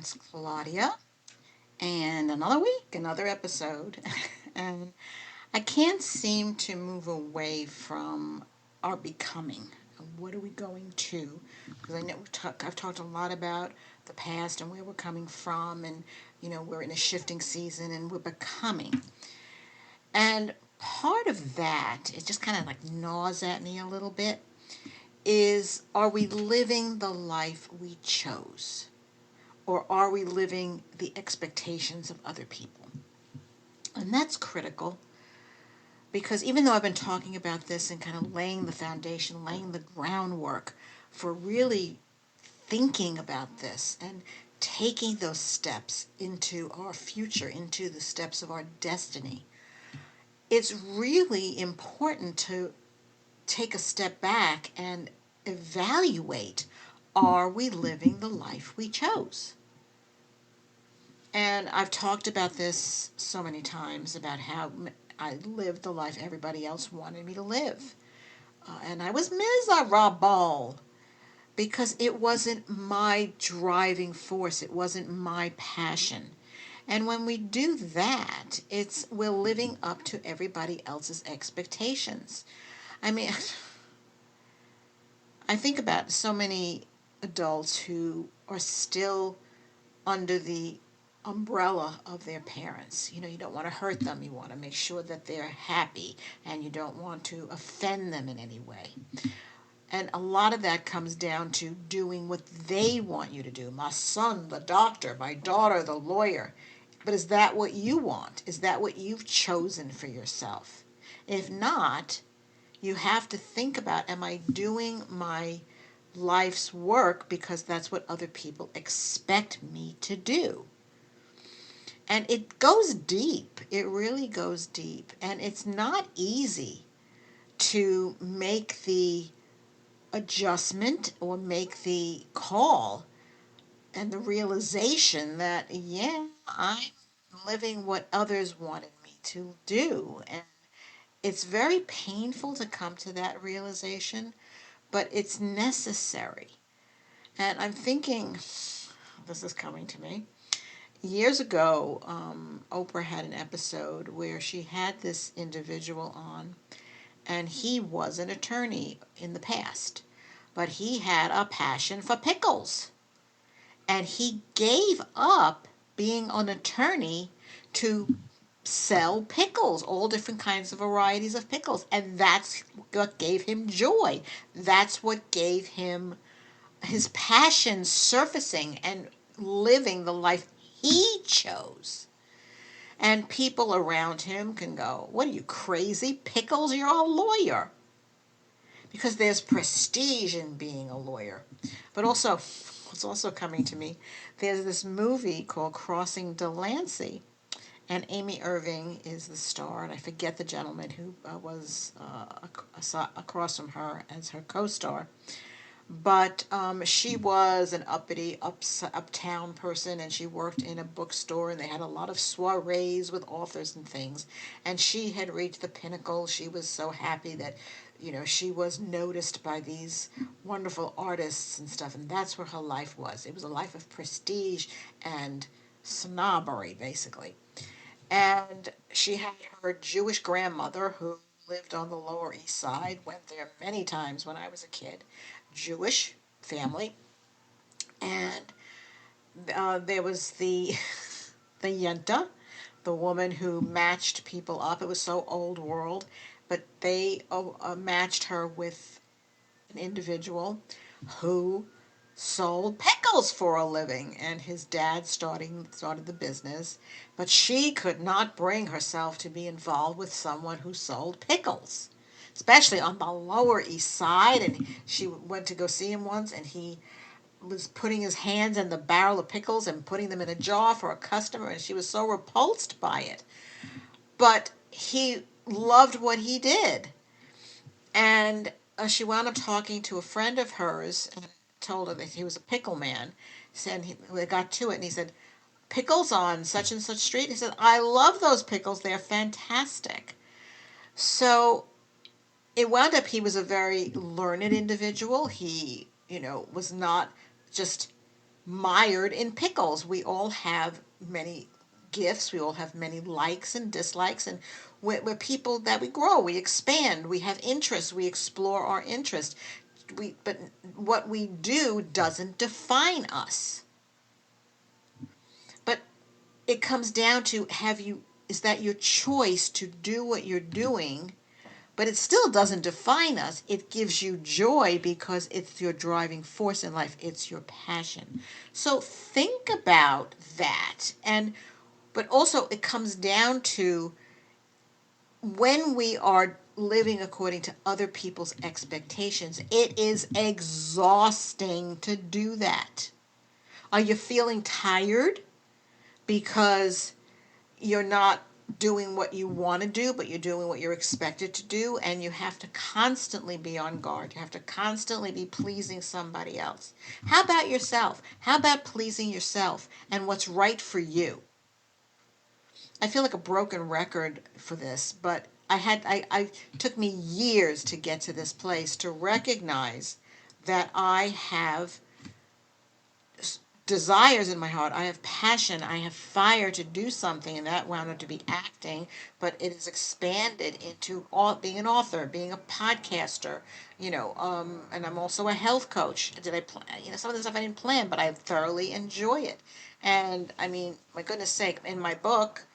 It's Claudia, and another week, another episode. And I can't seem to move away from our becoming. What are we going to? Because I know I've talked a lot about the past and where we're coming from, and we're in a shifting season and we're becoming. And part of that, it just kind of like gnaws at me a little bit, is are we living the life we chose? Or are we living the expectations of other people? And that's critical because even though I've been talking about this and kind of laying the foundation, laying the groundwork for really thinking about this and taking those steps into our future, into the steps of our destiny, it's really important to take a step back and evaluate, are we living the life we chose? And I've talked about this so many times about how I lived the life everybody else wanted me to live. And I was miserable because it wasn't my driving force, it wasn't my passion. And when we do that, we're living up to everybody else's expectations. I mean, I think about so many adults who are still under the umbrella of their parents. You don't want to hurt them. You want to make sure that they're happy and you don't want to offend them in any way. And a lot of that comes down to doing what they want you to do. My son, the doctor, my daughter, the lawyer. But is that what you want? Is that what you've chosen for yourself? If not, you have to think about, am I doing my life's work because that's what other people expect me to do? And it goes deep. It really goes deep. And it's not easy to make the adjustment or make the call and the realization that, yeah, I'm living what others wanted me to do. And it's very painful to come to that realization, but it's necessary. And I'm thinking, this is coming to me. Years ago, Oprah had an episode where she had this individual on, and he was an attorney in the past, but he had a passion for pickles. And he gave up being an attorney to sell pickles, all different kinds of varieties of pickles. And that's what gave him joy. That's what gave him his passion surfacing and living the life he chose. And people around him can go, what are you, crazy? Pickles? You're a lawyer. Because there's prestige in being a lawyer. But also, what's also coming to me, there's this movie called Crossing Delancey. And Amy Irving is the star, and I forget the gentleman who was across from her as her co-star. But she was an uppity, uptown person, and she worked in a bookstore, and they had a lot of soirees with authors and things. And she had reached the pinnacle. She was so happy that, she was noticed by these wonderful artists and stuff, and that's where her life was. It was a life of prestige and snobbery, basically. And she had her Jewish grandmother who lived on the Lower East Side, went there many times when I was a kid. Jewish family. And there was the Yenta, the woman who matched people up. It was so old world, but they matched her with an individual who sold pickles for a living, and his dad started the business, but she could not bring herself to be involved with someone who sold pickles, especially on the Lower East Side. And she went to go see him once, and he was putting his hands in the barrel of pickles and putting them in a jar for a customer, and she was so repulsed by it. But he loved what he did. And she wound up talking to a friend of hers and told her that he was a pickle man. Said they got to it, and he said, "Pickles on such and such street." He said, "I love those pickles. They're fantastic." So it wound up he was a very learned individual. He, was not just mired in pickles. We all have many gifts, we all have many likes and dislikes, and we're people that we grow, we expand, we have interests, we explore our interests. But what we do doesn't define us. But it comes down to, is that your choice to do what you're doing? But it still doesn't define us. It gives you joy because it's your driving force in life. It's your passion. So think about that. But also it comes down to, when we are living according to other people's expectations, it is exhausting to do that. Are you feeling tired because you're not doing what you want to do, but you're doing what you're expected to do, and you have to constantly be on guard. You have to constantly be pleasing somebody else. How about yourself? How about pleasing yourself and what's right for you? I feel like a broken record for this, but I took me years to get to this place, to recognize that I have desires in my heart. I have passion. I have fire to do something, and that wound up to be acting. But it is expanded into being an author, being a podcaster. And I'm also a health coach. Did I plan? Some of the stuff I didn't plan, but I thoroughly enjoy it. And I mean, my goodness sake, in my book,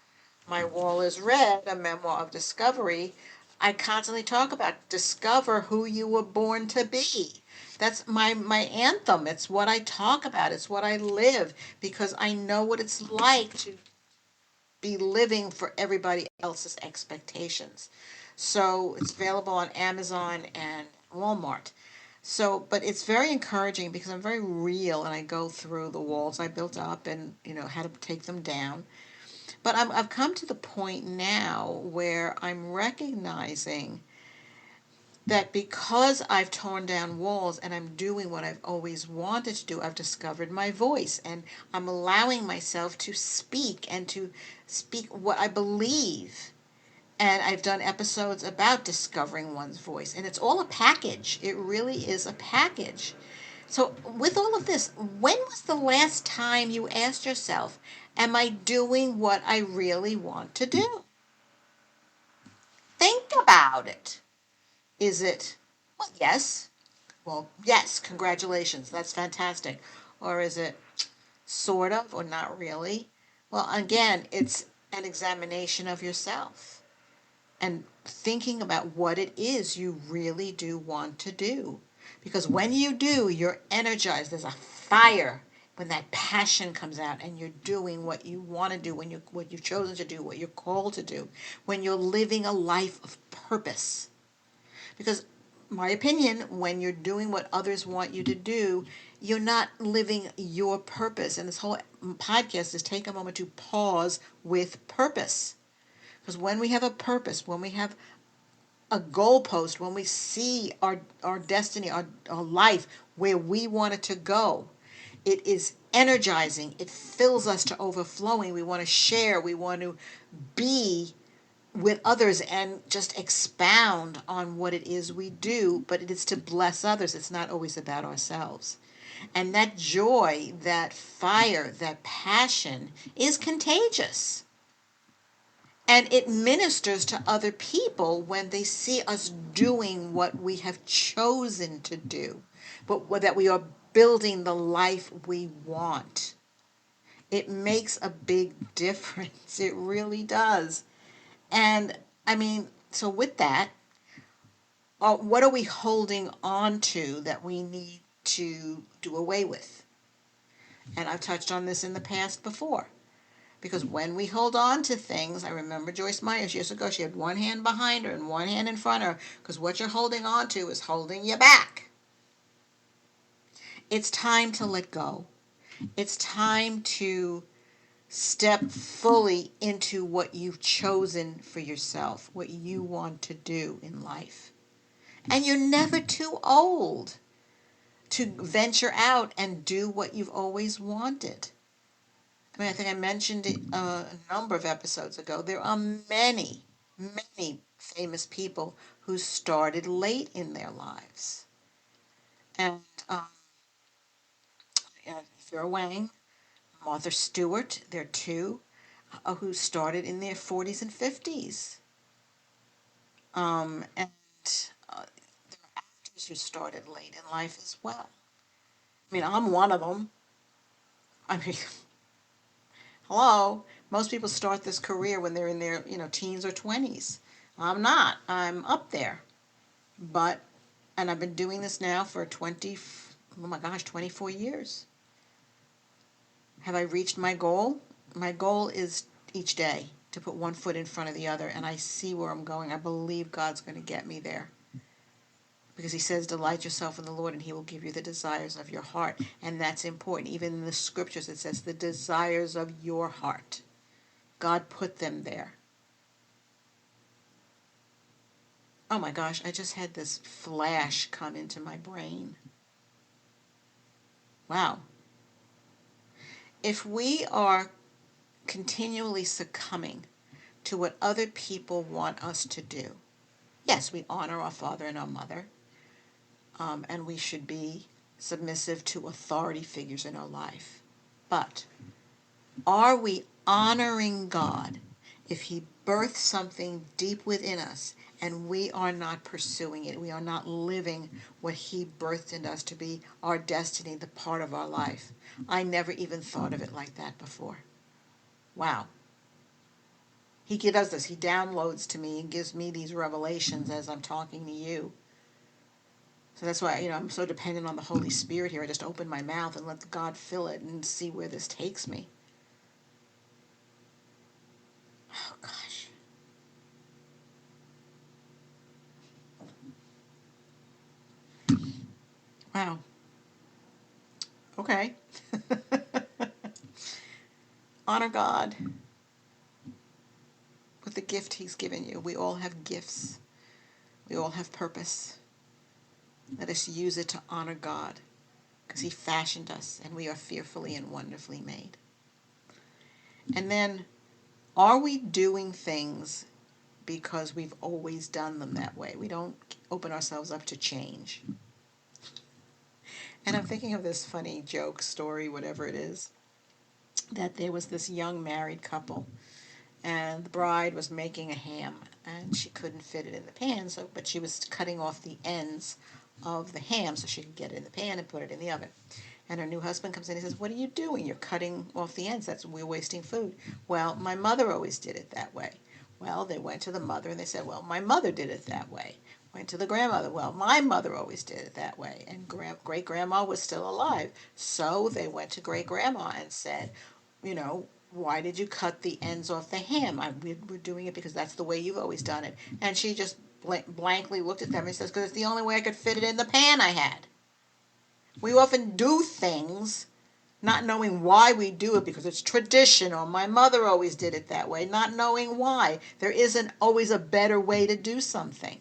My Wall is Red, a memoir of discovery, I constantly talk about discover who you were born to be. That's my anthem. It's what I talk about. It's what I live, because I know what it's like to be living for everybody else's expectations. So it's available on Amazon and Walmart. So, but it's very encouraging because I'm very real, and I go through the walls I built up, and how to take them down. But I've come to the point now where I'm recognizing that because I've torn down walls and I'm doing what I've always wanted to do, I've discovered my voice, and I'm allowing myself to speak what I believe. And I've done episodes about discovering one's voice, and it's all a package. It really is a package. So, with all of this, when was the last time you asked yourself, am I doing what I really want to do? Think about it. Is it, well, yes. Well, yes, congratulations. That's fantastic. Or is it sort of or not really? Well, again, it's an examination of yourself and thinking about what it is you really do want to do. Because when you do, you're energized. There's a fire when that passion comes out and you're doing what you want to do, what you've chosen to do, what you're called to do, when you're living a life of purpose. Because my opinion, when you're doing what others want you to do, you're not living your purpose. And this whole podcast is take a moment to pause with purpose. Because when we have a purpose, when we have a goalpost, when we see our destiny, our life, where we want it to go, it is energizing. It fills us to overflowing. We want to share. We want to be with others and just expound on what it is we do, but it is to bless others. It's not always about ourselves. And that joy, that fire, that passion is contagious. And it ministers to other people when they see us doing what we have chosen to do, but that we are building the life we want. It makes a big difference. It really does. And I mean, so with that, what are we holding on to that we need to do away with? And I've touched on this in the past before. Because when we hold on to things, I remember Joyce Myers years ago, she had one hand behind her and one hand in front of her, because what you're holding on to is holding you back. It's time to let go. It's time to step fully into what you've chosen for yourself, what you want to do in life. And you're never too old to venture out and do what you've always wanted. I mean, I think I mentioned it a number of episodes ago. There are many, many famous people who started late in their lives. And yeah, Vera Wang, Martha Stewart, they're two who started in their 40s and 50s. And there are actors who started late in life as well. I mean, I'm one of them. I mean, hello. Most people start this career when they're in their, teens or 20s. I'm not. I'm up there. But, and I've been doing this now for 24 years. Have I reached my goal? My goal is each day to put one foot in front of the other, and I see where I'm going. I believe God's going to get me there. Because he says, delight yourself in the Lord, and he will give you the desires of your heart. And that's important. Even in the scriptures, it says the desires of your heart. God put them there. Oh my gosh, I just had this flash come into my brain. Wow. If we are continually succumbing to what other people want us to do, yes, we honor our father and our mother, and we should be submissive to authority figures in our life. But are we honoring God if he births something deep within us and we are not pursuing it? We are not living what he birthed in us to be our destiny, the part of our life. I never even thought of it like that before. Wow. He does this. He downloads to me and gives me these revelations as I'm talking to you. So that's why, I'm so dependent on the Holy Spirit here. I just open my mouth and let God fill it and see where this takes me. Oh, gosh. Wow. Okay. Honor God with the gift he's given you. We all have gifts. We all have purpose. Let us use it to honor God because he fashioned us and we are fearfully and wonderfully made. And then, are we doing things because we've always done them that way? We don't open ourselves up to change. And I'm thinking of this funny joke, story, whatever it is, that there was this young married couple, and the bride was making a ham, and she couldn't fit it in the pan, but she was cutting off the ends of the ham so she could get it in the pan and put it in the oven. And her new husband comes in and says, "What are you doing? You're cutting off the ends. We're wasting food." "Well, my mother always did it that way." Well, they went to the mother and they said, "Well, my mother did it that way." Went to the grandmother. "Well, my mother always did it that way." And great grandma was still alive. So they went to great grandma and said, "Why did you cut the ends off the ham? We're doing it because that's the way you've always done it." And she just blankly looked at them and says, "Because it's the only way I could fit it in the pan I had." We often do things not knowing why we do it, because it's tradition, or my mother always did it that way, not knowing why. There isn't always a better way to do something.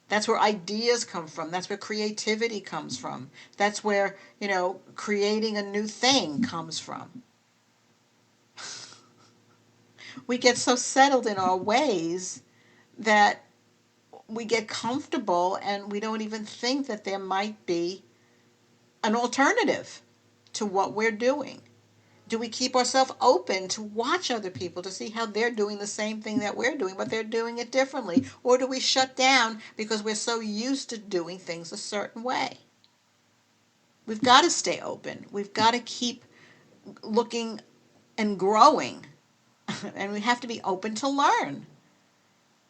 That's where ideas come from. That's where creativity comes from. That's where, creating a new thing comes from. We get so settled in our ways that we get comfortable and we don't even think that there might be an alternative to what we're doing. Do we keep ourselves open to watch other people to see how they're doing the same thing that we're doing, but they're doing it differently? Or do we shut down because we're so used to doing things a certain way? We've got to stay open. We've got to keep looking and growing. And we have to be open to learn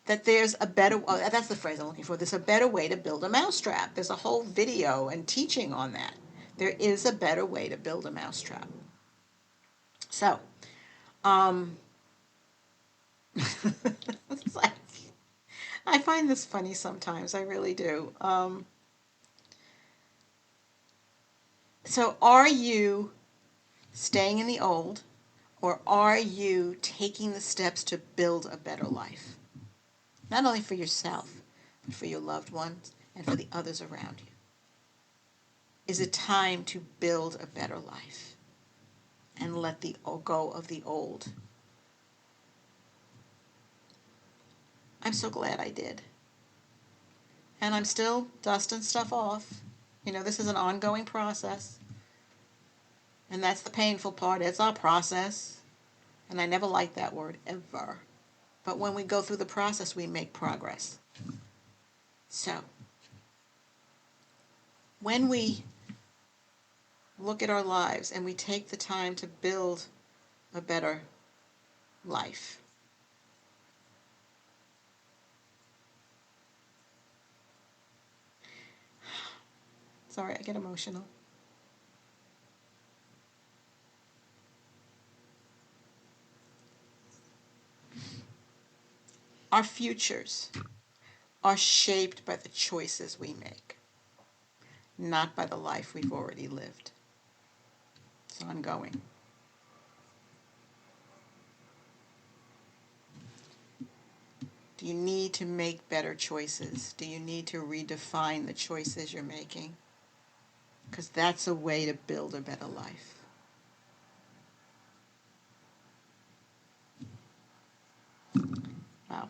that there's a better, that's the phrase I'm looking for, there's a better way to build a mousetrap. There's a whole video and teaching on that. There is a better way to build a mousetrap. So, it's like, I find this funny sometimes. I really do. So, are you staying in the old, or are you taking the steps to build a better life? Not only for yourself, but for your loved ones and for the others around you. Is it time to build a better life and let go of the old? I'm so glad I did. And I'm still dusting stuff off. This is an ongoing process. And that's the painful part. It's our process. And I never liked that word, ever. But when we go through the process, we make progress. So, when we look at our lives and we take the time to build a better life, sorry, I get emotional. Our futures are shaped by the choices we make, not by the life we've already lived. It's ongoing. Do you need to make better choices? Do you need to redefine the choices you're making? Because that's a way to build a better life. Wow.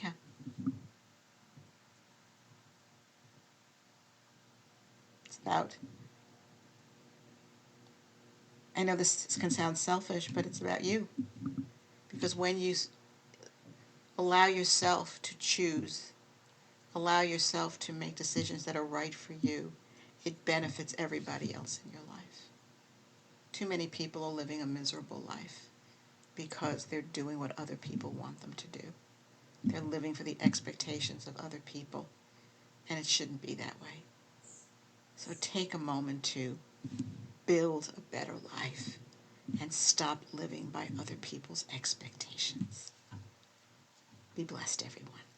Yeah. It's about, I know this can sound selfish, but it's about you. Because when you allow yourself to choose, allow yourself to make decisions that are right for you, it benefits everybody else in your life. Too many people are living a miserable life because they're doing what other people want them to do. They're living for the expectations of other people, and it shouldn't be that way. So take a moment to build a better life and stop living by other people's expectations. Be blessed, everyone.